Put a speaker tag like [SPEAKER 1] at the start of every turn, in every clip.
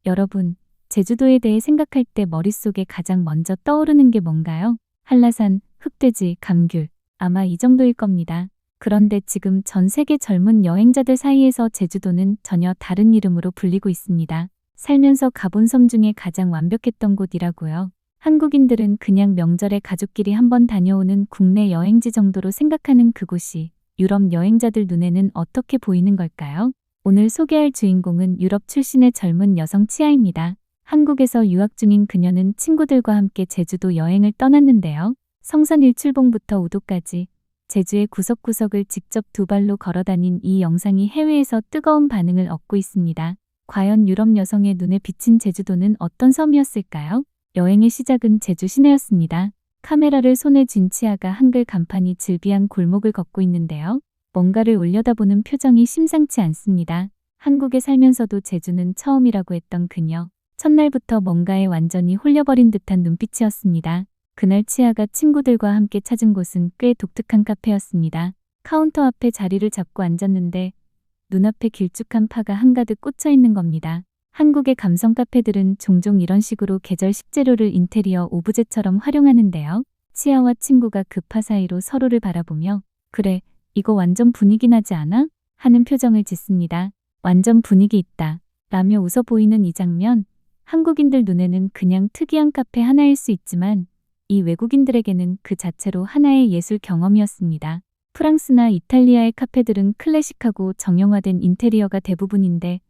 [SPEAKER 1] 여러분, 제주도에 대해 생각할 때 머릿속에 가장 먼저 떠오르는 게 뭔가요? 한라산, 흑돼지, 감귤. 아마 이 정도일 겁니다. 그런데 지금 전 세계 젊은 여행자들 사이에서 제주도는 전혀 다른 이름으로 불리고 있습니다. 살면서 가본 섬 중에 가장 완벽했던 곳이라고요. 한국인들은 그냥 명절에 가족끼리 한번 다녀오는 국내 여행지 정도로 생각하는 그곳이 유럽 여행자들 눈에는 어떻게 보이는 걸까요? 오늘 소개할 주인공은 유럽 출신의 젊은 여성 치아입니다. 한국에서 유학 중인 그녀는 친구들과 함께 제주도 여행을 떠났는데요. 성산 일출봉부터 우도까지 제주의 구석구석을 직접 두 발로 걸어다닌 이 영상이 해외에서 뜨거운 반응을 얻고 있습니다. 과연 유럽 여성의 눈에 비친 제주도는 어떤 섬이었을까요? 여행의 시작은 제주 시내였습니다. 카메라를 손에 쥔 치아가 한글 간판이 즐비한 골목을 걷고 있는데요. 뭔가를 올려다보는 표정이 심상치 않습니다. 한국에 살면서도 제주는 처음이라고 했던 그녀. 첫날부터 뭔가에 완전히 홀려버린 듯한 눈빛이었습니다. 그날 치아가 친구들과 함께 찾은 곳은 꽤 독특한 카페였습니다. 카운터 앞에 자리를 잡고 앉았는데 눈앞에 길쭉한 파가 한가득 꽂혀 있는 겁니다. 한국의 감성 카페들은 종종 이런 식으로 계절 식재료를 인테리어 오브제처럼 활용하는데요. 치아와 친구가 그 파 사이로 서로를 바라보며 그래, 이거 완전 분위기 나지 않아? 하는 표정을 짓습니다. 완전 분위기 있다. 라며 웃어 보이는 이 장면. 한국인들 눈에는 그냥 특이한 카페 하나일 수 있지만 이 외국인들에게는 그 자체로 하나의 예술 경험이었습니다. 프랑스나 이탈리아의 카페들은 클래식하고 정형화된 인테리어가 대부분인데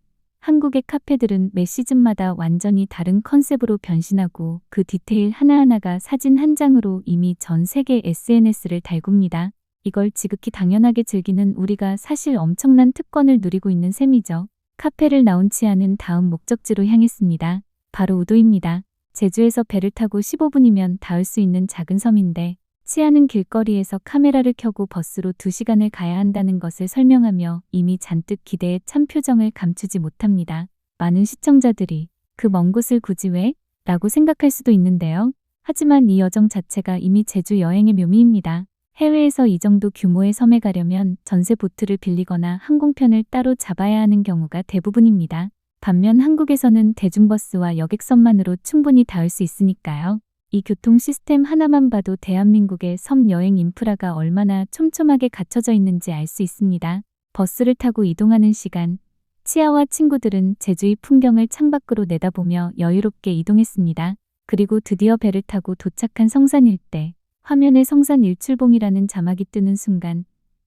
[SPEAKER 1] 한국의 카페들은 매 시즌마다 완전히 다른 컨셉으로 변신하고 그 디테일 하나하나가 사진 한 장으로 이미 전 세계 SNS를 달굽니다. 이걸 지극히 당연하게 즐기는 우리가 사실 엄청난 특권을 누리고 있는 셈이죠. 카페를 나온 치아는 다음 목적지로 향했습니다. 바로 우도입니다. 제주에서 배를 타고 15분이면 닿을 수 있는 작은 섬인데 치아는 길거리에서 카메라를 켜고 버스로 2시간을 가야 한다는 것을 설명하며 이미 잔뜩 기대에 찬 표정을 감추지 못합니다. 많은 시청자들이 그 먼 곳을 굳이 왜? 라고 생각할 수도 있는데요. 하지만 이 여정 자체가 이미 제주 여행의 묘미입니다. 해외에서 이 정도 규모의 섬에 가려면 전세 보트를 빌리거나 항공편을 따로 잡아야 하는 경우가 대부분입니다. 반면 한국에서는 대중버스와 여객선만으로 충분히 닿을 수 있으니까요. 이 교통 시스템 하나만 봐도 대한민국의 섬 여행 인프라가 얼마나 촘촘하게 갖춰져 있는지 알 수 있습니다. 버스를 타고 이동하는 시간, 치아와 친구들은 제주의 풍경을 창밖으로 내다보며 여유롭게 이동했습니다. 그리고 드디어 배를 타고 도착한 성산 일대. 화면에 성산 일출봉이라는 자막이 뜨는 순간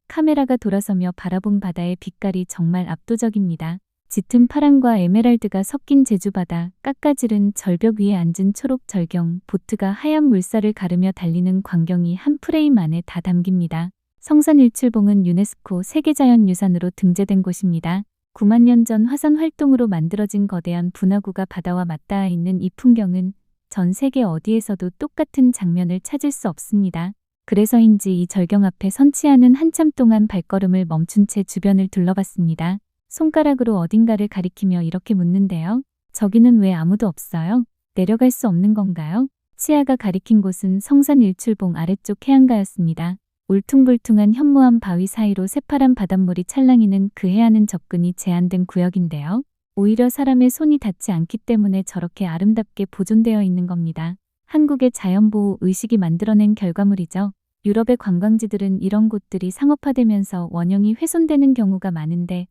[SPEAKER 1] 카메라가 돌아서며 바라본 바다의 빛깔이 정말 압도적입니다. 짙은 파랑과 에메랄드가 섞인 제주바다, 깎아지른 절벽 위에 앉은 초록 절경, 보트가 하얀 물살을 가르며 달리는 광경이 한 프레임 안에 다 담깁니다. 성산 일출봉은 유네스코 세계자연유산으로 등재된 곳입니다. 9만 년 전 화산 활동으로 만들어진 거대한 분화구가 바다와 맞닿아 있는 이 풍경은 전 세계 어디에서도 똑같은 장면을 찾을 수 없습니다. 그래서인지 이 절경 앞에 선 치아는 한참 동안 발걸음을 멈춘 채 주변을 둘러봤습니다. 손가락으로 어딘가를 가리키며 이렇게 묻는데요. 저기는 왜 아무도 없어요? 내려갈 수 없는 건가요? 치아가 가리킨 곳은 성산 일출봉 아래쪽 해안가였습니다. 울퉁불퉁한 현무암 바위 사이로 새파란 바닷물이 찰랑이는 그 해안은 접근이 제한된 구역인데요. 오히려 사람의 손이 닿지 않기 때문에 저렇게 아름답게 보존되어 있는 겁니다. 한국의 자연보호 의식이 만들어낸 결과물이죠. 유럽의 관광지들은 이런 곳들이 상업화되면서 원형이 훼손되는 경우가 많은데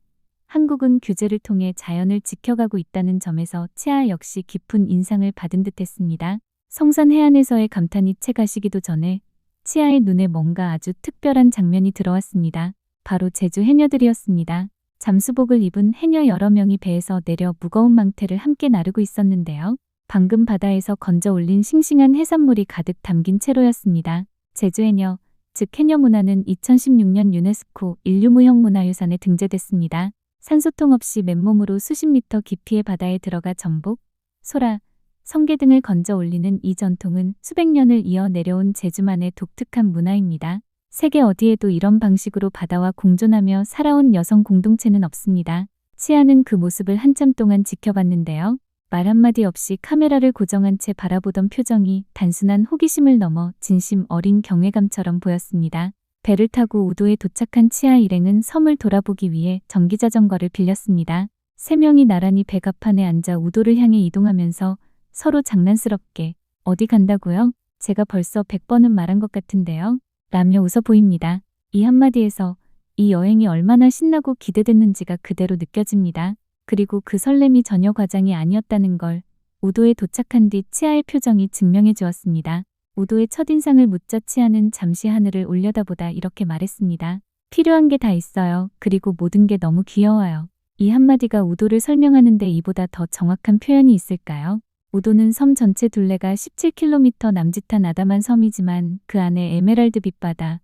[SPEAKER 1] 한국은 규제를 통해 자연을 지켜가고 있다는 점에서 치아 역시 깊은 인상을 받은 듯했습니다. 성산 해안에서의 감탄이 채 가시기도 전에 치아의 눈에 뭔가 아주 특별한 장면이 들어왔습니다. 바로 제주 해녀들이었습니다. 잠수복을 입은 해녀 여러 명이 배에서 내려 무거운 망태를 함께 나르고 있었는데요. 방금 바다에서 건져 올린 싱싱한 해산물이 가득 담긴 채로였습니다. 제주 해녀, 즉 해녀 문화는 2016년 유네스코 인류무형문화유산에 등재됐습니다. 산소통 없이 맨몸으로 수십 미터 깊이의 바다에 들어가 전복, 소라, 성게 등을 건져 올리는 이 전통은 수백 년을 이어 내려온 제주만의 독특한 문화입니다. 세계 어디에도 이런 방식으로 바다와 공존하며 살아온 여성 공동체는 없습니다. 치아는 그 모습을 한참 동안 지켜봤는데요. 말 한마디 없이 카메라를 고정한 채 바라보던 표정이 단순한 호기심을 넘어 진심 어린 경외감처럼 보였습니다. 배를 타고 우도에 도착한 치아 일행은 섬을 돌아보기 위해 전기자전거를 빌렸습니다. 세 명이 나란히 백앞판에 앉아 우도를 향해 이동하면서 서로 장난스럽게 어디 간다고요? 제가 벌써 100번은 말한 것 같은데요. 라며 웃어 보입니다. 이 한마디에서 이 여행이 얼마나 신나고 기대됐는지가 그대로 느껴집니다. 그리고 그 설렘이 전혀 과장이 아니었다는 걸 우도에 도착한 뒤 치아의 표정이 증명해 주었습니다. 우도의 첫인상을 묻자 치아는 잠시 하늘을 올려다보다 이렇게 말했습니다. 필요한 게 다 있어요. 그리고 모든 게 너무 귀여워요. 이 한마디가 우도를 설명하는데 이보다 더 정확한 표현이 있을까요? 우도는 섬 전체 둘레가 17km 남짓한 아담한 섬이지만 그 안에 에메랄드 빛바다,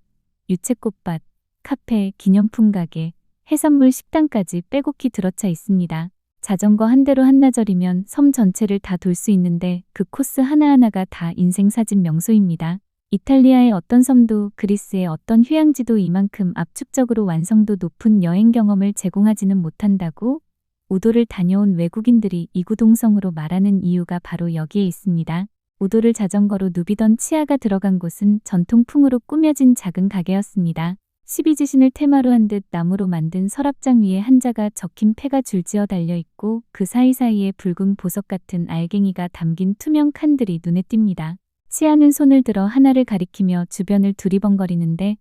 [SPEAKER 1] 유채꽃밭, 카페, 기념품 가게, 해산물 식당까지 빼곡히 들어차 있습니다. 자전거 한 대로 한나절이면 섬 전체를 다 돌 수 있는데 그 코스 하나하나가 다 인생사진 명소입니다. 이탈리아의 어떤 섬도 그리스의 어떤 휴양지도 이만큼 압축적으로 완성도 높은 여행 경험을 제공하지는 못한다고 우도를 다녀온 외국인들이 이구동성으로 말하는 이유가 바로 여기에 있습니다. 우도를 자전거로 누비던 치아가 들어간 곳은 전통풍으로 꾸며진 작은 가게였습니다. 12지신을 테마로 한 듯 나무로 만든 서랍장 위에 한자가 적힌 패가 줄지어 달려있고 그 사이사이에 붉은 보석 같은 알갱이가 담긴 투명 칸들이 눈에 띕니다. 치아는 손을 들어 하나를 가리키며 주변을 두리번거리는데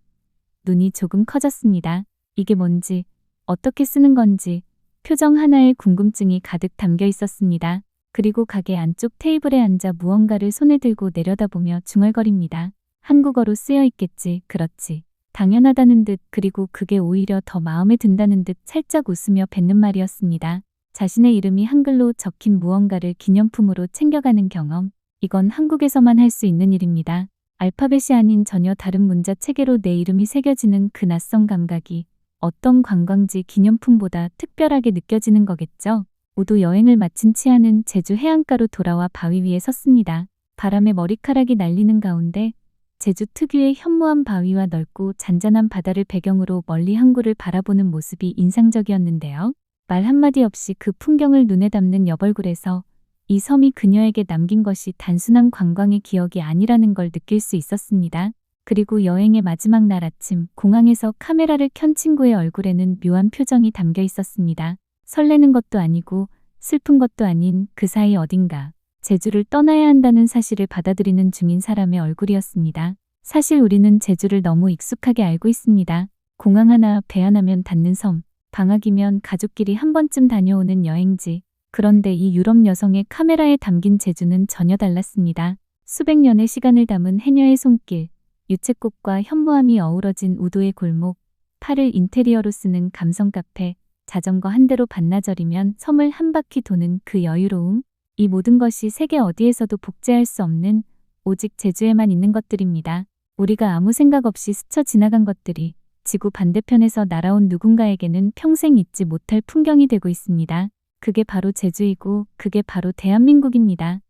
[SPEAKER 1] 눈이 조금 커졌습니다. 이게 뭔지, 어떻게 쓰는 건지, 표정 하나에 궁금증이 가득 담겨 있었습니다. 그리고 가게 안쪽 테이블에 앉아 무언가를 손에 들고 내려다보며 중얼거립니다. 한국어로 쓰여 있겠지, 그렇지. 당연하다는 듯 그리고 그게 오히려 더 마음에 든다는 듯 살짝 웃으며 뱉는 말이었습니다. 자신의 이름이 한글로 적힌 무언가를 기념품으로 챙겨가는 경험. 이건 한국에서만 할 수 있는 일입니다. 알파벳이 아닌 전혀 다른 문자 체계로 내 이름이 새겨지는 그 낯선 감각이 어떤 관광지 기념품보다 특별하게 느껴지는 거겠죠. 우도 여행을 마친 치아는 제주 해안가로 돌아와 바위 위에 섰습니다. 바람에 머리카락이 날리는 가운데 제주 특유의 현무암 바위와 넓고 잔잔한 바다를 배경으로 멀리 항구를 바라보는 모습이 인상적이었는데요. 말 한마디 없이 그 풍경을 눈에 담는 여벌굴에서 이 섬이 그녀에게 남긴 것이 단순한 관광의 기억이 아니라는 걸 느낄 수 있었습니다. 그리고 여행의 마지막 날 아침 공항에서 카메라를 켠 친구의 얼굴에는 묘한 표정이 담겨 있었습니다. 설레는 것도 아니고 슬픈 것도 아닌 그 사이 어딘가 제주를 떠나야 한다는 사실을 받아들이는 중인 사람의 얼굴이었습니다. 사실 우리는 제주를 너무 익숙하게 알고 있습니다. 공항 하나, 배 하나면 닿는 섬, 방학이면 가족끼리 한 번쯤 다녀오는 여행지. 그런데 이 유럽 여성의 카메라에 담긴 제주는 전혀 달랐습니다. 수백 년의 시간을 담은 해녀의 손길, 유채꽃과 현무암이 어우러진 우도의 골목, 팔을 인테리어로 쓰는 감성 카페, 자전거 한 대로 반나절이면 섬을 한 바퀴 도는 그 여유로움, 이 모든 것이 세계 어디에서도 복제할 수 없는 오직 제주에만 있는 것들입니다. 우리가 아무 생각 없이 스쳐 지나간 것들이 지구 반대편에서 날아온 누군가에게는 평생 잊지 못할 풍경이 되고 있습니다. 그게 바로 제주이고 그게 바로 대한민국입니다.